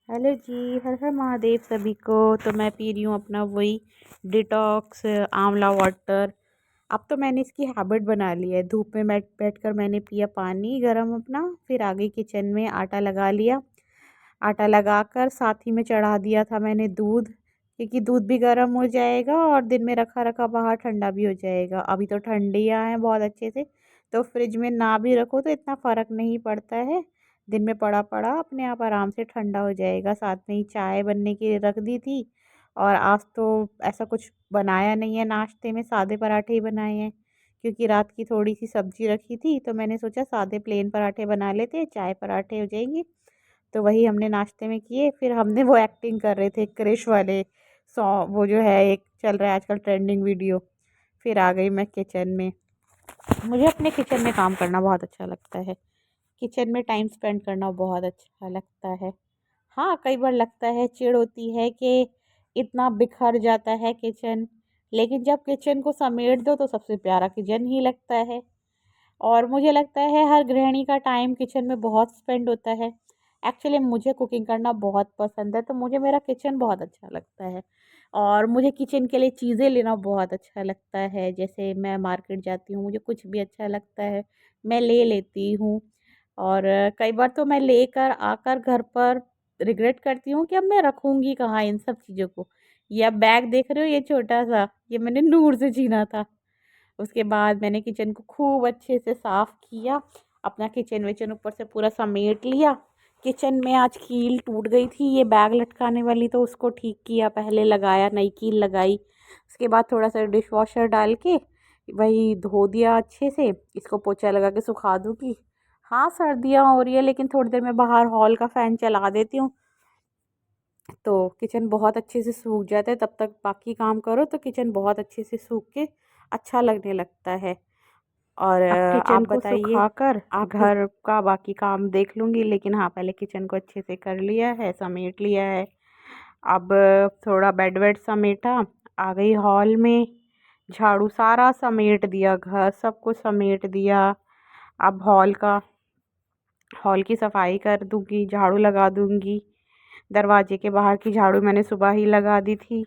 Hello जी। हर हर महादेव सभी को। तो मैं पी रही हूँ अपना वही डिटॉक्स आंवला वाटर। अब तो मैंने इसकी हैबिट बना ली है। धूप में बैठ बैठ कर मैंने पिया पानी गरम अपना, फिर आ गई किचन में, आटा लगा लिया। आटा लगा कर साथ ही में चढ़ा दिया था मैंने दूध, क्योंकि दूध भी गर्म हो जाएगा और दिन में रखा रखा बाहर ठंडा भी हो जाएगा। अभी तो ठंडियाँ हैं बहुत अच्छे से, तो फ्रिज में ना भी रखो तो इतना फ़र्क नहीं पड़ता है। दिन में पड़ा पड़ा अपने आप आराम से ठंडा हो जाएगा। साथ में ही चाय बनने के लिए रख दी थी। और आज तो ऐसा कुछ बनाया नहीं है, नाश्ते में सादे पराठे ही बनाए हैं, क्योंकि रात की थोड़ी सी सब्जी रखी थी, तो मैंने सोचा सादे प्लेन पराठे बना लेते हैं, चाय पराठे हो जाएंगे। तो वही हमने नाश्ते में किए। फिर हमने वो एक्टिंग कर रहे थे क्रिश वाले सॉन्ग, वो जो है एक चल रहा है आजकल ट्रेंडिंग वीडियो। फिर आ गई मैं किचन में। मुझे अपने किचन में काम करना बहुत अच्छा लगता है। किचन में टाइम स्पेंड करना बहुत अच्छा लगता है। हाँ, कई बार लगता है, चिढ़ होती है कि इतना बिखर जाता है किचन, लेकिन जब किचन को समेट दो तो सबसे प्यारा किचन ही लगता है। और मुझे लगता है हर गृहिणी का टाइम किचन में बहुत स्पेंड होता है। एक्चुअली मुझे कुकिंग करना बहुत पसंद है, तो मुझे मेरा किचन बहुत अच्छा लगता है। और मुझे किचन के लिए चीज़ें लेना बहुत अच्छा लगता है। जैसे मैं मार्केट जाती हूँ, मुझे कुछ भी अच्छा लगता है मैं ले लेती हूँ। और कई बार तो मैं लेकर आकर घर पर रिग्रेट करती हूँ कि अब मैं रखूँगी कहाँ इन सब चीज़ों को। ये अब बैग देख रहे हो, ये छोटा सा, ये मैंने नूर से छीना था। उसके बाद मैंने किचन को खूब अच्छे से साफ़ किया, अपना किचन विचन ऊपर से पूरा समेट लिया। किचन में आज कील टूट गई थी ये बैग लटकाने वाली, तो उसको ठीक किया, पहले लगाया, नई कील लगाई। उसके बाद थोड़ा सा डिश वॉशर डाल के वही धो दिया अच्छे से। इसको पोछा लगा के सुखा दूँगी। हाँ, सर्दियाँ हो रही है, लेकिन थोड़ी देर में बाहर हॉल का फ़ैन चला देती हूँ, तो किचन बहुत अच्छे से सूख जाता है। तब तक बाकी काम करो तो किचन बहुत अच्छे से सूख के अच्छा लगने लगता है। और अब आप किचन को बताइए, सुखाकर आपके। घर का बाकी काम देख लूँगी, लेकिन हाँ, पहले किचन को अच्छे से कर लिया है, समेट लिया है। अब थोड़ा बेड वेड समेटा, आ गई हॉल में, झाड़ू सारा समेट दिया, घर सब कुछ समेट दिया। अब हॉल की सफाई कर दूंगी, झाड़ू लगा दूंगी। दरवाजे के बाहर की झाड़ू मैंने सुबह ही लगा दी थी।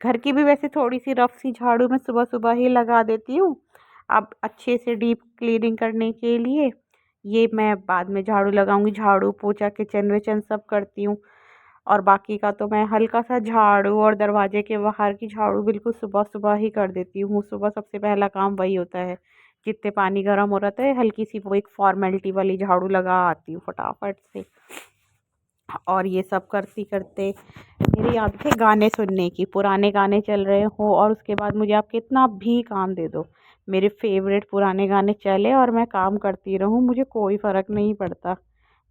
घर की भी वैसे थोड़ी सी रफ सी झाड़ू मैं सुबह सुबह ही लगा देती हूँ। अब अच्छे से डीप क्लीनिंग करने के लिए ये मैं बाद में झाड़ू लगाऊंगी। झाड़ू पोछा किचन विचन सब करती हूँ। और बाकी का तो मैं हल्का सा झाड़ू और दरवाजे के बाहर की झाड़ू बिल्कुल सुबह सुबह ही कर देती हूँ। सुबह सबसे पहला काम वही होता है। जितने पानी गर्म हो रहा है, हल्की सी वो एक फॉर्मेलिटी वाली झाड़ू लगा आती हूँ फटाफट से। और ये सब करते करते मेरी आदत है गाने सुनने की। पुराने गाने चल रहे हो और उसके बाद मुझे आप कितना भी काम दे दो, मेरे फेवरेट पुराने गाने चले और मैं काम करती रहूँ, मुझे कोई फ़र्क नहीं पड़ता।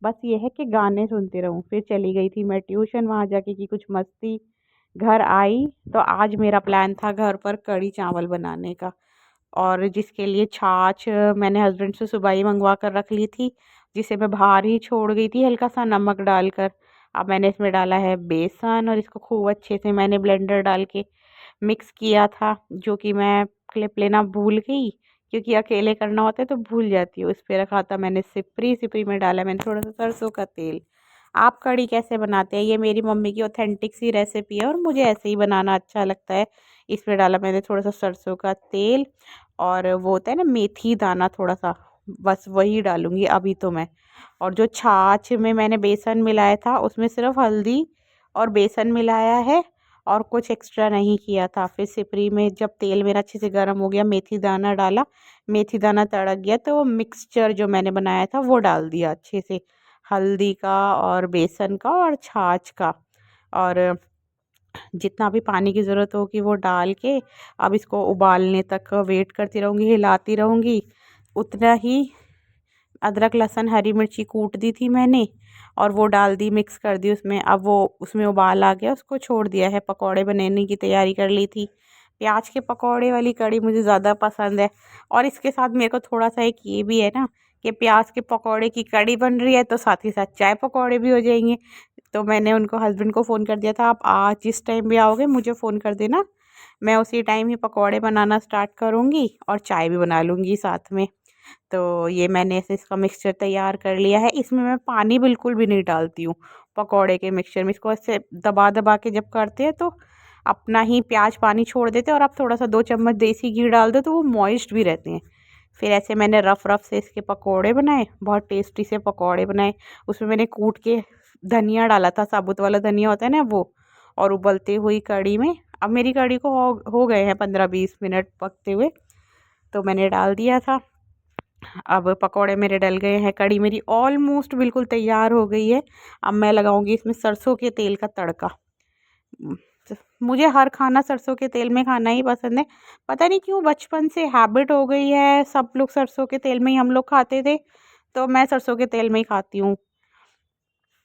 बस ये है कि गाने सुनती रहूँ। फिर चली गई थी मैं ट्यूशन, वहाँ जाके की कुछ मस्ती। घर आई तो आज मेरा प्लान था घर पर कढ़ी चावल बनाने का, और जिसके लिए छाछ मैंने हस्बैंड से सुबह ही मंगवा कर रख ली थी, जिसे मैं बाहर ही छोड़ गई थी हल्का सा नमक डालकर। अब मैंने इसमें डाला है बेसन और इसको खूब अच्छे से मैंने ब्लेंडर डाल के मिक्स किया था, जो कि मैं क्लिप लेना भूल गई, क्योंकि अकेले करना होता है तो भूल जाती हूँ। इस पे रखा था मैंने सिपरी, सिपरी में डाला मैंने थोड़ा सा सरसों का तेल। आप कढ़ी कैसे बनाते हैं? ये मेरी मम्मी की ऑथेंटिक सी रेसिपी है और मुझे ऐसे ही बनाना अच्छा लगता है। इसमें डाला मैंने थोड़ा सा सरसों का तेल, और वो होता है ना मेथी दाना थोड़ा सा, बस वही डालूंगी अभी तो मैं। और जो छाछ में मैंने बेसन मिलाया था उसमें सिर्फ हल्दी और बेसन मिलाया है, और कुछ एक्स्ट्रा नहीं किया था। फिर सिपरी में जब तेल मेरा अच्छे से गर्म हो गया, मेथी दाना डाला। मेथी दाना तड़क गया तो वो मिक्सचर जो मैंने बनाया था वो डाल दिया अच्छे से, हल्दी का और बेसन का और छाछ का। और जितना भी पानी की ज़रूरत होगी वो डाल के अब इसको उबालने तक वेट करती रहूँगी, हिलाती रहूँगी। उतना ही अदरक लहसुन हरी मिर्ची कूट दी थी मैंने, और वो डाल दी, मिक्स कर दी उसमें। अब वो उसमें उबाल आ गया, उसको छोड़ दिया है। पकौड़े बनाने की तैयारी कर ली थी। प्याज के पकौड़े वाली कढ़ी मुझे ज़्यादा पसंद है। और इसके साथ मेरे को थोड़ा सा एक ये भी है ना, कि प्याज के पकौड़े की कढ़ी बन रही है तो साथ ही साथ चाय पकौड़े भी हो जाएंगे। तो मैंने उनको हस्बैंड को फ़ोन कर दिया था, आप आज जिस टाइम भी आओगे मुझे फ़ोन कर देना, मैं उसी टाइम ही पकौड़े बनाना स्टार्ट करूँगी और चाय भी बना लूँगी साथ में। तो ये मैंने ऐसे इसका मिक्सचर तैयार कर लिया है। इसमें मैं पानी बिल्कुल भी नहीं डालती हूँ, पकौड़े के मिक्सचर में। इसको ऐसे दबा दबा के जब करते हैं तो अपना ही प्याज पानी छोड़ देते हैं, और आप थोड़ा सा 2 चम्मच देसी घी डाल दो तो वो मॉइस्ट भी रहते हैं। फिर ऐसे मैंने रफ रफ से इसके पकौड़े बनाए, बहुत टेस्टी से पकौड़े बनाए। उसमें मैंने कूट के धनिया डाला था, साबुत वाला धनिया होता है ना वो। और उबलती हुई कढ़ी में, अब मेरी कढ़ी को हो गए हैं 15-20 मिनट पकते हुए, तो मैंने डाल दिया था। अब पकौड़े मेरे डल गए हैं, कढ़ी मेरी ऑलमोस्ट बिल्कुल तैयार हो गई है। अब मैं लगाऊंगी इसमें सरसों के तेल का तड़का। उम, मुझे हर खाना सरसों के तेल में खाना ही पसंद है। पता नहीं क्यों बचपन से हैबिट हो गई है, सब लोग सरसों के तेल में ही हम लोग खाते थे, तो मैं सरसों के तेल में ही खाती हूँ।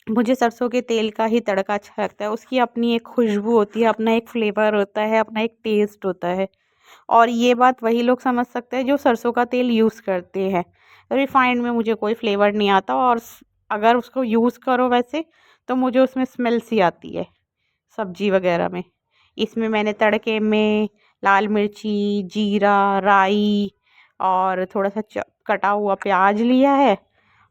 मुझे सरसों के तेल का ही तड़का अच्छा लगता है। उसकी अपनी एक खुशबू होती है, अपना एक फ्लेवर होता है, अपना एक टेस्ट होता है। और ये बात वही लोग समझ सकते हैं जो सरसों का तेल यूज़ करते हैं। रिफाइंड में मुझे कोई फ्लेवर नहीं आता, और अगर उसको यूज़ करो वैसे तो मुझे उसमें स्मेल सी आती है सब्जी वगैरह में। इसमें मैंने तड़के में लाल मिर्ची, जीरा, राई और थोड़ा सा कटा हुआ प्याज लिया है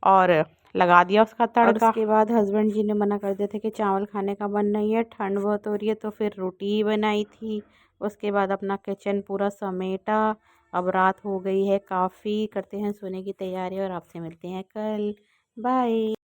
और लगा दिया उसका और तड़का। उसके बाद हस्बैंड जी ने मना कर दिया था कि चावल खाने का मन नहीं है, ठंड बहुत हो रही है, तो फिर रोटी ही बनाई थी। उसके बाद अपना किचन पूरा समेटा। अब रात हो गई है काफ़ी, करते हैं सोने की तैयारी और आपसे मिलते हैं कल। बाय।